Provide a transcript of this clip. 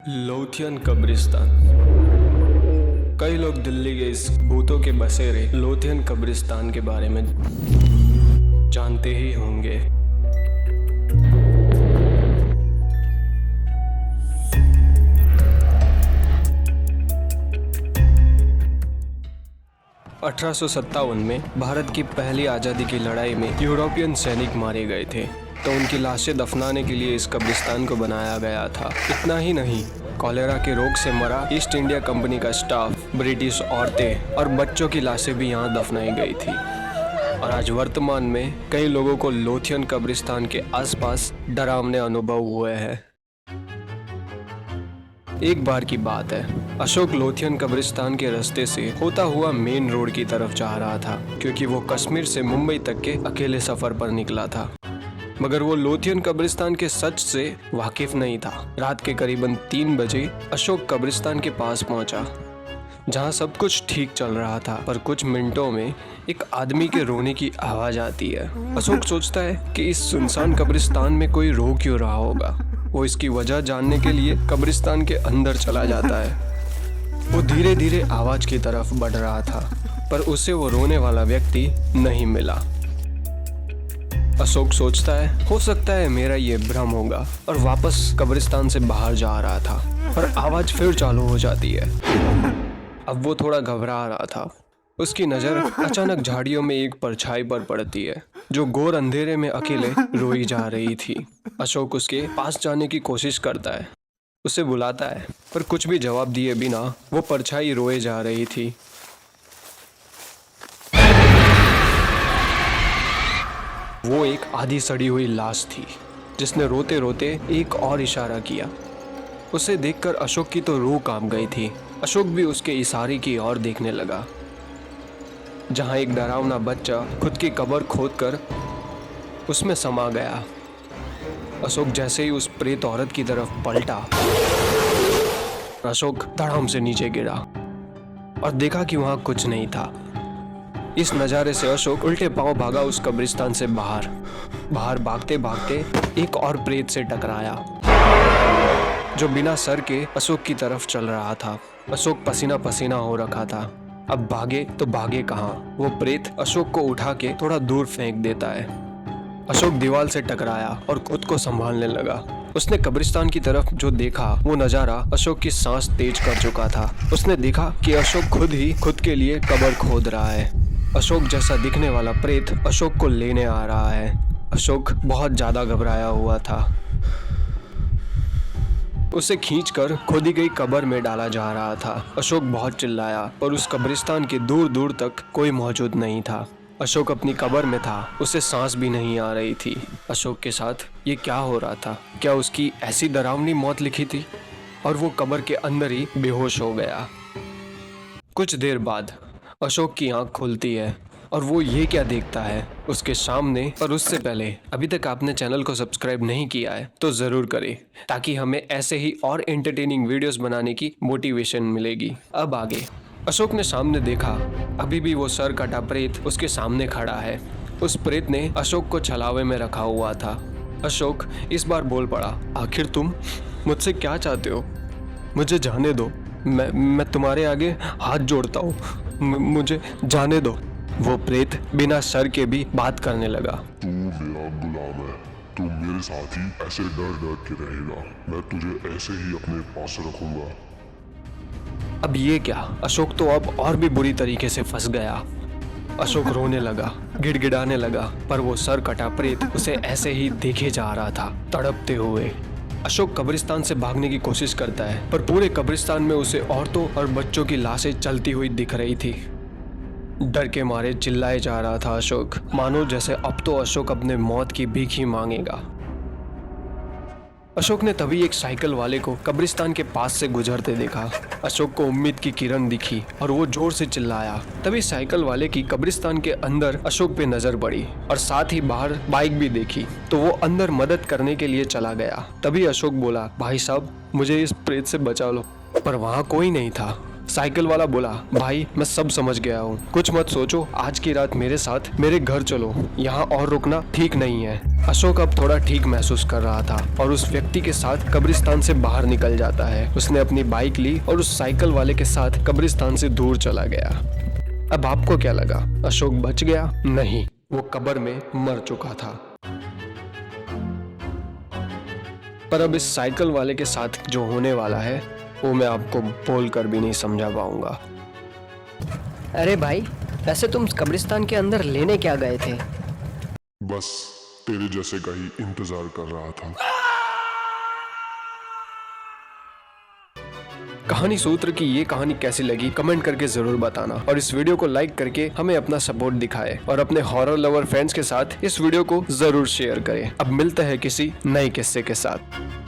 Lothian कब्रिस्तान। कई लोग दिल्ली के इस भूतों के बसेरे लोथियन कब्रिस्तान के बारे में जानते ही होंगे। (1857) में भारत की पहली आज़ादी की लड़ाई में यूरोपियन सैनिक मारे गए थे, तो उनकी लाशें दफनाने के लिए इस कब्रिस्तान को बनाया गया था। इतना ही नहीं, कॉलेरा के रोग से मरा ईस्ट इंडिया कंपनी का स्टाफ, ब्रिटिश औरतें और बच्चों की लाशें भी यहाँ दफनाई गई थी। और आज वर्तमान में कई लोगों को लोथियन कब्रिस्तान के आसपास डरावने अनुभव हुए हैं। एक बार की बात है, अशोक लोथियन कब्रिस्तान के रास्ते से होता हुआ मेन रोड की तरफ जा रहा था, क्योंकि वो कश्मीर से मुंबई तक के अकेले सफर पर निकला था। मगर वो लोथियन कब्रिस्तान के सच से वाकिफ नहीं था। रात के करीबन 3 बजे अशोक कब्रिस्तान के पास पहुंचा, जहां सब कुछ ठीक चल रहा था, पर कुछ मिनटों में एक आदमी के रोने की आवाज आती है। अशोक सोचता है कि इस सुनसान कब्रिस्तान में कोई रो क्यों रहा होगा। वो इसकी वजह जानने के लिए कब्रिस्तान के अंदर चला जाता है। वो धीरे धीरे आवाज की तरफ बढ़ रहा था, पर उसे वो रोने वाला व्यक्ति नहीं मिला। अशोक सोचता है, हो सकता है मेरा ये भ्रम होगा, और वापस कब्रिस्तान से बाहर जा रहा था, पर आवाज फिर चालू हो जाती है। अब वो थोड़ा घबरा रहा था। उसकी नजर अचानक झाड़ियों में एक परछाई पर पड़ती है, जो घोर अंधेरे में अकेले रोई जा रही थी। अशोक उसके पास जाने की कोशिश करता है, उसे बुलाता है, पर कुछ भी जवाब दिए बिना वो परछाई रोए जा रही थी। वो एक आधी सड़ी हुई लाश थी, जिसने रोते रोते एक और इशारा किया। उसे देखकर अशोक की तो रूह कांप गई थी। अशोक भी उसके इशारे की ओर देखने लगा, जहां एक डरावना बच्चा खुद की कब्र खोदकर उसमें समा गया। अशोक जैसे ही उस प्रेत औरत की तरफ पलटा, अशोक धड़ाम से नीचे गिरा और देखा कि वहां कुछ नहीं था। इस नज़ारे से अशोक उल्टे पांव भागा उस कब्रिस्तान से बाहर भागते भागते एक और प्रेत से टकराया, जो बिना सर के अशोक की तरफ चल रहा था। अशोक पसीना पसीना हो रखा था। अब भागे तो भागे कहाँ। वो प्रेत अशोक को उठा के थोड़ा दूर फेंक देता है। अशोक दीवार से टकराया और खुद को संभालने लगा। उसने कब्रिस्तान की तरफ जो देखा, वो नज़ारा अशोक की सांस तेज कर चुका था। उसने देखा कि अशोक खुद ही खुद के लिए कब्र खोद रहा है। अशोक जैसा दिखने वाला प्रेत अशोक को लेने आ रहा है। अशोक बहुत ज्यादा घबराया हुआ था। उसे खींचकर खोदी गई कब्र में डाला जा रहा था। अशोक बहुत चिल्लाया, पर उस कब्रिस्तान के दूर दूर तक कोई मौजूद नहीं था। अशोक अपनी कब्र में था, उसे सांस भी नहीं आ रही थी। अशोक के साथ ये क्या हो रहा था? क्या उसकी ऐसी डरावनी मौत लिखी थी? और वो कब्र के अंदर ही बेहोश हो गया। कुछ देर बाद अशोक की आंख खुलती है और वो ये क्या देखता है उसके सामने। पर उससे पहले अभी तक आपने चैनल को सब्सक्राइब नहीं किया है तो ज़रूर करें, ताकि हमें ऐसे ही और एंटरटेनिंग वीडियोस बनाने की मोटिवेशन मिलेगी। अब आगे अशोक ने सामने देखा, अभी भी वो सर कटा प्रेत उसके सामने खड़ा है। उस प्रेत ने अशोक को छलावे में रखा हुआ था। अशोक इस बार बोल पड़ा, आखिर तुम मुझसे क्या चाहते हो? मुझे जाने दो, मैं तुम्हारे आगे हाथ जोड़ता हूँ, मुझे जाने दो। वो प्रेत बिना सर के भी बात करने लगा। तू मेरा गुलाम है, तू मेरे साथ ही ऐसे डर डर के रहेगा। मैं तुझे ऐसे ही अपने पास रखूंगा। अब ये क्या? अशोक तो अब और भी बुरी तरीके से फंस गया। अशोक रोने लगा, गिड़गिड़ाने लगा, पर वो सर कटा प्रेत उसे ऐसे ही देखे जा रहा था, तड़पते हुए। अशोक कब्रिस्तान से भागने की कोशिश करता है, पर पूरे कब्रिस्तान में उसे औरतों और बच्चों की लाशें चलती हुई दिख रही थी। डर के मारे चिल्लाए जा रहा था अशोक, मानो जैसे अब तो अशोक अपने मौत की भीख ही मांगेगा। अशोक ने तभी एक साइकिल वाले को कब्रिस्तान के पास से गुजरते देखा। अशोक को उम्मीद की किरण दिखी और वो जोर से चिल्लाया। तभी साइकिल वाले की कब्रिस्तान के अंदर अशोक पे नजर पड़ी और साथ ही बाहर बाइक भी देखी, तो वो अंदर मदद करने के लिए चला गया। तभी अशोक बोला, भाई साहब मुझे इस प्रेत से बचा लो। पर वहाँ कोई नहीं था। साइकिल वाला बोला, भाई मैं सब समझ गया हूँ, कुछ मत सोचो, आज की रात मेरे साथ मेरे घर चलो, यहाँ और रुकना ठीक नहीं है। अशोक अब थोड़ा ठीक महसूस कर रहा था और उस व्यक्ति के साथ कब्रिस्तान से बाहर निकल जाता है। उसने अपनी बाइक ली और उस साइकिल वाले के साथ कब्रिस्तान से दूर चला गया। अब आपको क्या लगा, अशोक बच गया? नहीं, वो कब्र में मर चुका था। पर अब इस साइकिल वाले के साथ जो होने वाला है वो मैं आपको बोल कर भी नहीं समझा पाऊंगा। अरे भाई, वैसे तुम कब्रिस्तान के अंदर लेने क्या गए थे? बस तेरे जैसे का ही इंतजार कर रहा था। कहानी सूत्र की ये कहानी कैसी लगी कमेंट करके जरूर बताना और इस वीडियो को लाइक करके हमें अपना सपोर्ट दिखाएं और अपने हॉरर लवर फ्रेंड्स के साथ इस वीडियो को जरूर शेयर करें। अब मिलते हैं किसी नए किस्से के साथ।